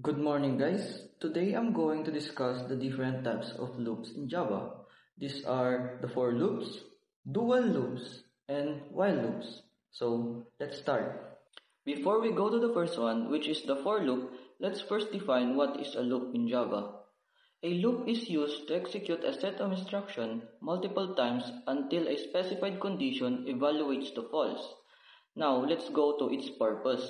Good morning, guys. Today I'm going to discuss the different types of loops in Java. These are the for loops, dual loops, and while loops. So let's start. Before we go to the first one, which is the for loop, let's first define what is a loop in Java. A loop is used to execute a set of instructions multiple times until a specified condition evaluates to false. Now let's go to its purpose.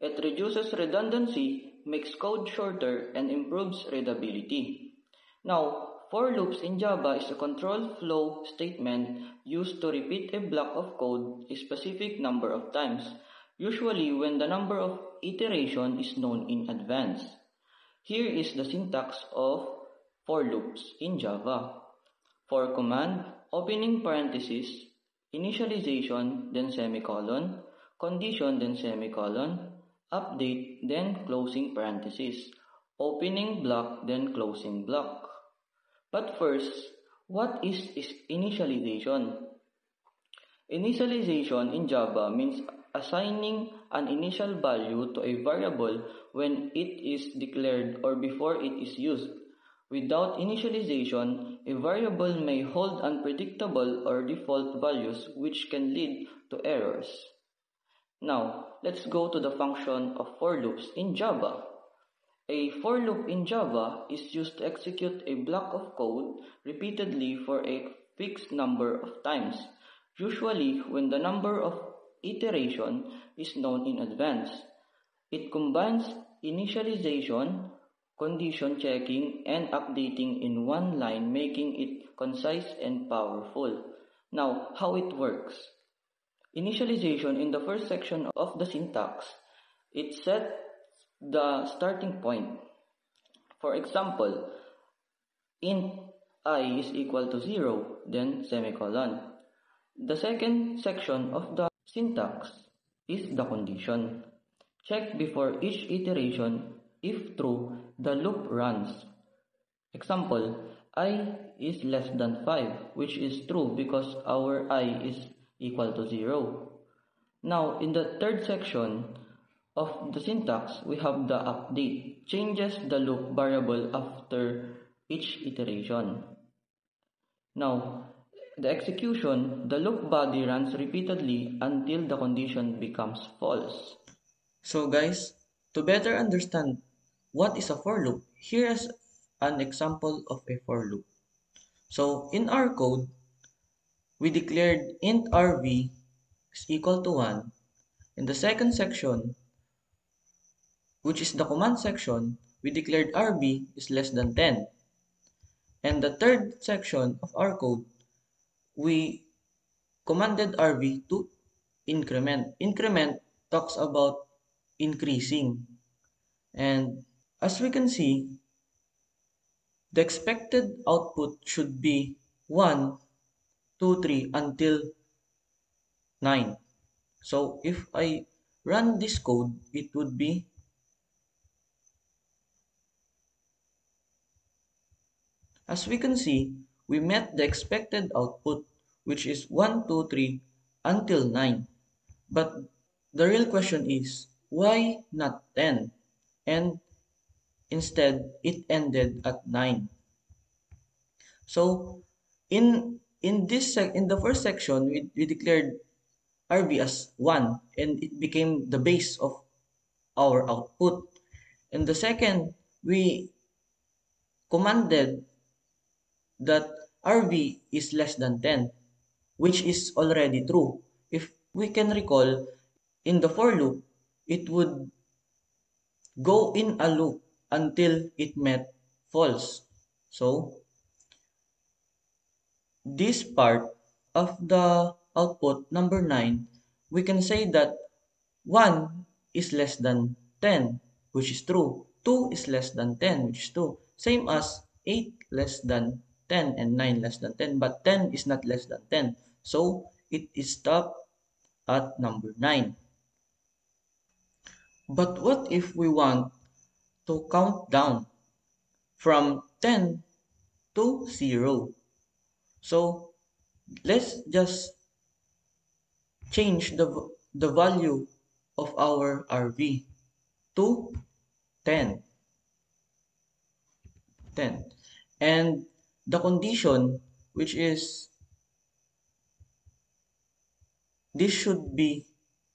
It reduces redundancy, makes code shorter, and improves readability. Now, for loops in Java is a control flow statement used to repeat a block of code a specific number of times, usually when the number of iteration is known in advance. Here is the syntax of for loops in Java. For command, opening parenthesis, initialization, then semicolon, condition, then semicolon, update, then closing parenthesis, opening block, then closing block. But first, what is initialization? Initialization in Java means assigning an initial value to a variable when it is declared or before it is used. Without initialization, a variable may hold unpredictable or default values which can lead to errors. Now, let's go to the function of for loops in Java. A for loop in Java is used to execute a block of code repeatedly for a fixed number of times, usually when the number of iteration is known in advance. It combines initialization, condition checking, and updating in one line, making it concise and powerful. Now, how it works. Initialization in the first section of the syntax, it sets the starting point. For example, int I is equal to 0, then semicolon. The second section of the syntax is the condition. Check before each iteration. If true, the loop runs. Example, I is less than 5, which is true because our I is equal to 0. Now, in the third section of the syntax, we have the update. Changes the loop variable after each iteration. Now, the execution, the loop body runs repeatedly until the condition becomes false. So guys, to better understand what is a for loop, here is an example of a for loop. So in our code, we declared int rv is equal to 1. In the second section, which is the command section, we declared rb is less than 10. And the third section of our code, we commanded rv to increment. Increment talks about increasing. And as we can see, the expected output should be 1, 2, 3 until 9. So if I run this code, it would be as we can see, we met the expected output, which is 1, 2, 3 until 9. But the real question is, why not 10? And instead, it ended at 9. So in the first section, we declared RB as 1 and it became the base of our output. In the second, we commanded that RB is less than 10, which is already true. If we can recall, in the for loop, it would go in a loop until it met false. So, this part of the output number 9, we can say that 1 is less than 10, which is true. 2 is less than 10, which is true. Same as 8 less than 10 and 9 less than 10, but 10 is not less than 10. So, it is stopped at number 9. But what if we want to count down from 10 to 0? So, let's just change the value of our RV to 10. 10. And the condition, which is this should be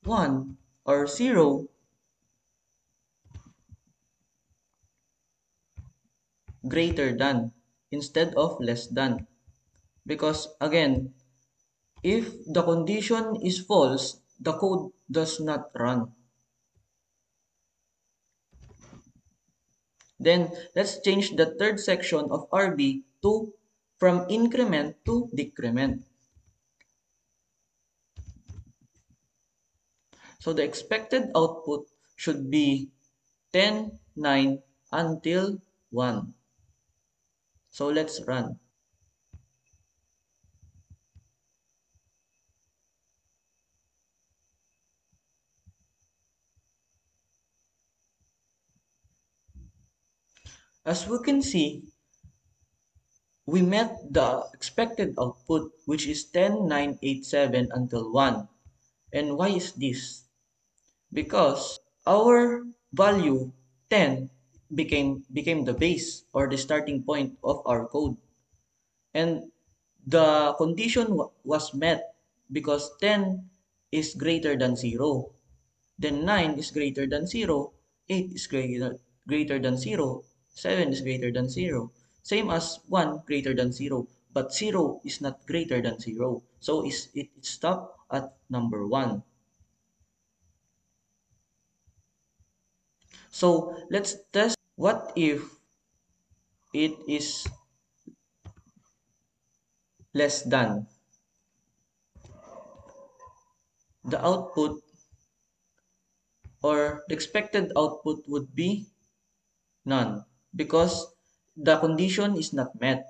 1 or 0 greater than instead of less than. Because again, if the condition is false, the code does not run. Then let's change the third section of RB to from increment to decrement. So the expected output should be 10, 9 until 1. So let's run. As we can see, we met the expected output, which is 10, 9, 8, 7 until 1. And why is this? Because our value 10 became the base or the starting point of our code. And the condition was met because 10 is greater than 0. Then 9 is greater than 0, 8 is greater than 0, 7 is greater than 0. Same as 1 greater than 0, but 0 is not greater than 0. So it stopped at number 1. So let's test what if it is less than. The output or the expected output would be none because the condition is not met.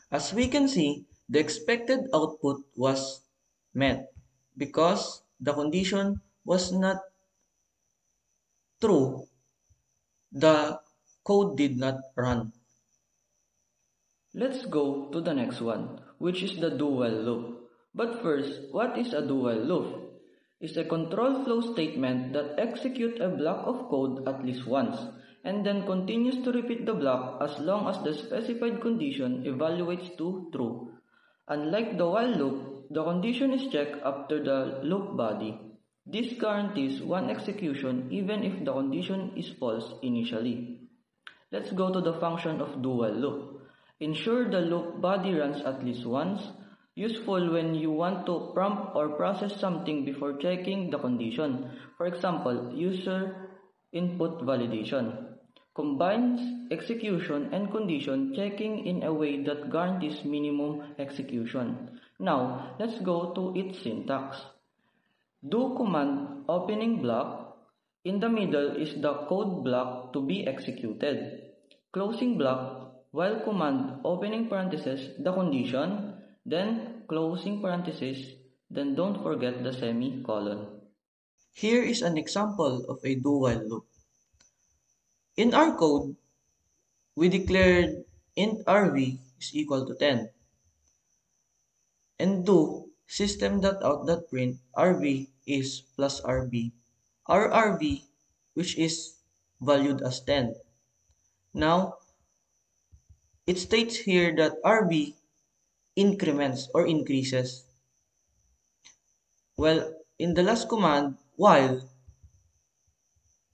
As we can see, the expected output was met because the condition was not true. The code did not run. Let's go to the next one, which is the do-while loop. But first, what is a do-while loop? It's a control flow statement that executes a block of code at least once, and then continues to repeat the block as long as the specified condition evaluates to true. Unlike the while loop, the condition is checked after the loop body. This guarantees one execution even if the condition is false initially. Let's go to the function of do-while loop. Ensure the loop body runs at least once, useful when you want to prompt or process something before checking the condition. For example, user input validation. Combines execution and condition checking in a way that guarantees minimum execution. Now, let's go to its syntax. Do command opening block. In the middle is the code block to be executed. Closing block, while command opening parenthesis the condition, then closing parenthesis, then don't forget the semicolon. Here is an example of a do-while loop. In our code, we declared int rv is equal to 10 and do system.out.print rv is plus rb. Our rv, which is valued as 10. Now, it states here that rb increments or increases. Well, in the last command, while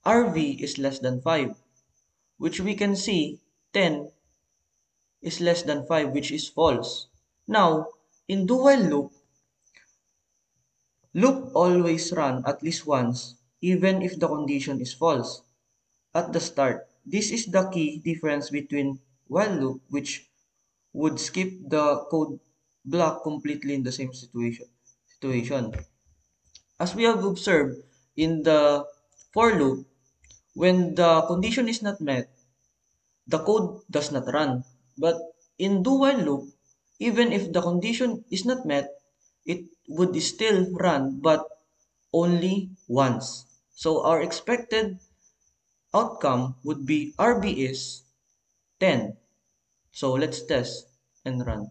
rv is less than 5, which we can see 10 is less than 5, which is false. Now, in do-while loop always run at least once, even if the condition is false. At the start, this is the key difference between while loop, which would skip the code block completely in the same situation. As we have observed in the for loop, when the condition is not met, the code does not run. But in do while loop, even if the condition is not met, it would still run, but only once. So our expected outcome would be RB is 10. So let's test and run.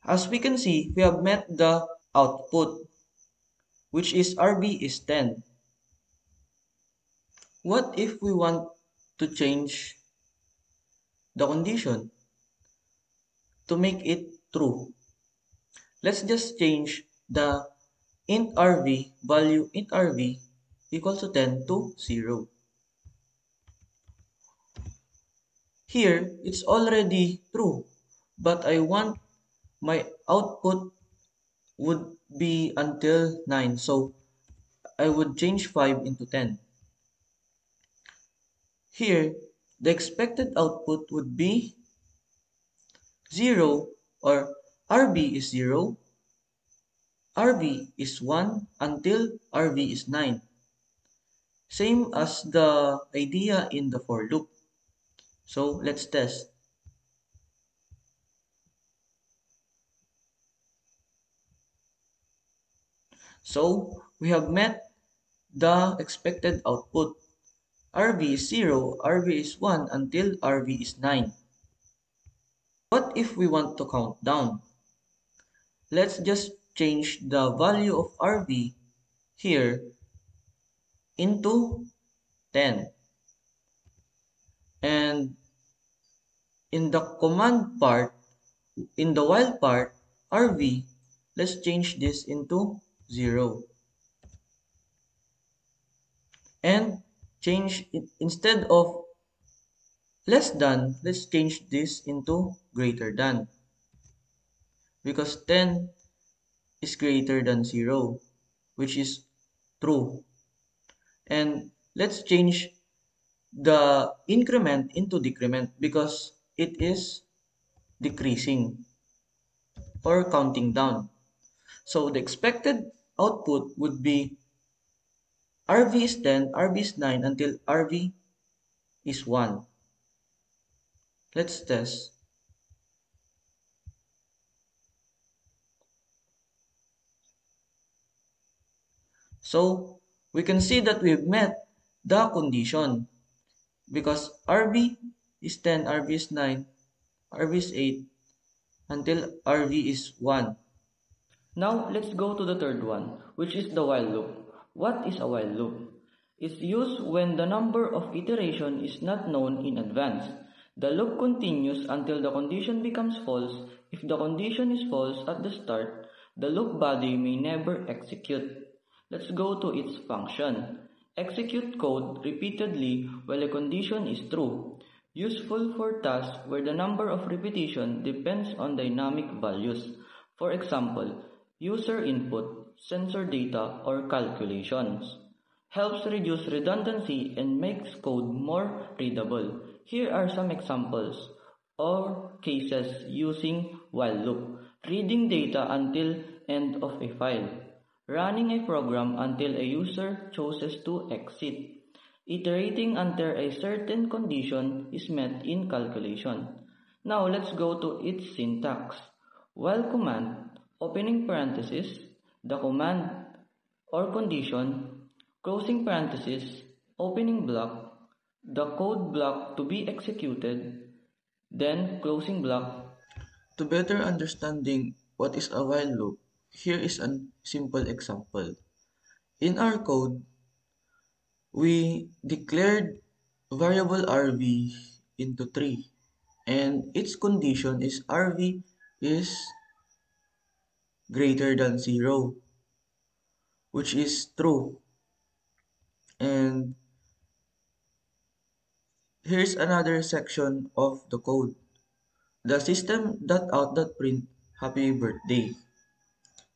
As we can see, we have met the output, which is RB is 10. What if we want to change the condition to make it true? Let's just change the int RV value int RV equals to 10 to 0. Here, it's already true, but I want my output would be until 9, so I would change 5 into 10. Here, the expected output would be 0, or RB is 0, RB is 1 until RB is 9. Same as the idea in the for loop. So let's test. So we have met the expected output. RB is 0, RB is 1 until RB is 9. What if we want to count down? Let's just change the value of RB here into 10. And in the command part, in the while part, RV, let's change this into 0. And change it, instead of less than, let's change this into greater than. Because 10 is greater than 0, which is true. And let's change the increment into decrement because it is decreasing or counting down. So the expected output would be RV is 10, RV is 9 until RV is 1. Let's test. So we can see that we've met the condition because RV is 10, RV is 9, RV is 8 until RV is 1. Now let's go to the third one, which is the while loop. What is a while loop? It's used when the number of iteration is not known in advance. The loop continues until the condition becomes false. If the condition is false at the start, the loop body may never execute. Let's go to its function. Execute code repeatedly while a condition is true. Useful for tasks where the number of repetition depends on dynamic values. For example, user input, sensor data, or calculations. Helps reduce redundancy and makes code more readable. Here are some examples or cases using while loop. Reading data until end of a file. Running a program until a user chooses to exit. Iterating until a certain condition is met in calculation. Now let's go to its syntax. While command, opening parenthesis, the command or condition, closing parenthesis, opening block, the code block to be executed, then closing block. To better understanding what is a while loop, here is a simple example. In our code, we declared variable RV into 3 and its condition is RV is greater than 0, which is true. And here's another section of the code. The system.out.print happy birthday.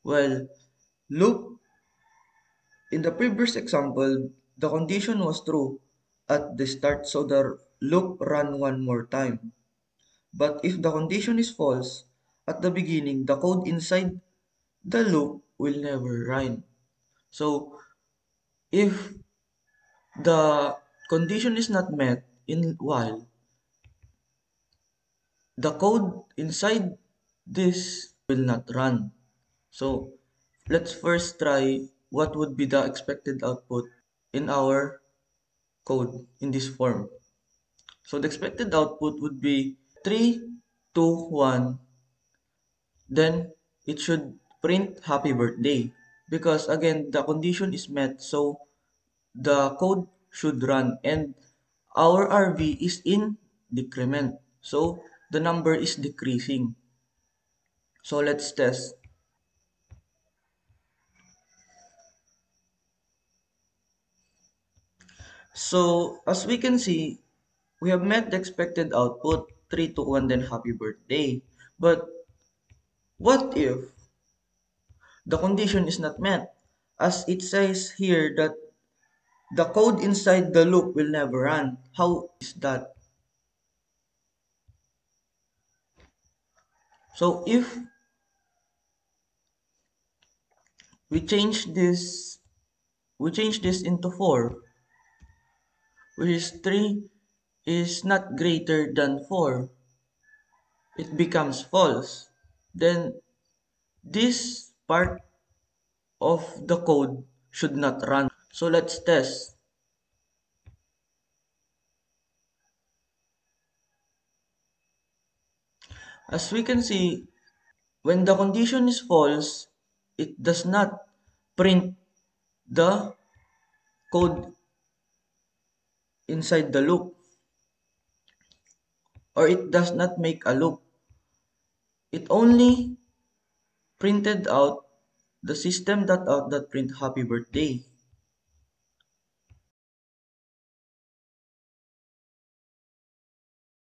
Well, loop in the previous example, the condition was true at the start, so the loop ran one more time. But if the condition is false at the beginning, the code inside the loop will never run. So if the condition is not met in while, the code inside this will not run. So let's first try what would be the expected output in our code in this form. So the expected output would be 3, 2, 1, then it should print happy birthday because again the condition is met, so the code should run and our RV is in decrement, so the number is decreasing. So let's test. So as we can see, we have met the expected output 3 to 1 then happy birthday. But what if the condition is not met? As it says here that the code inside the loop will never run. How is that? So if we change this into 4, which is 3 is not greater than 4, it becomes false. Then this part of the code should not run. So let's test. As we can see, when the condition is false, it does not print the code inside the loop, or it does not make a loop. It only printed out the system.out that print happy birthday.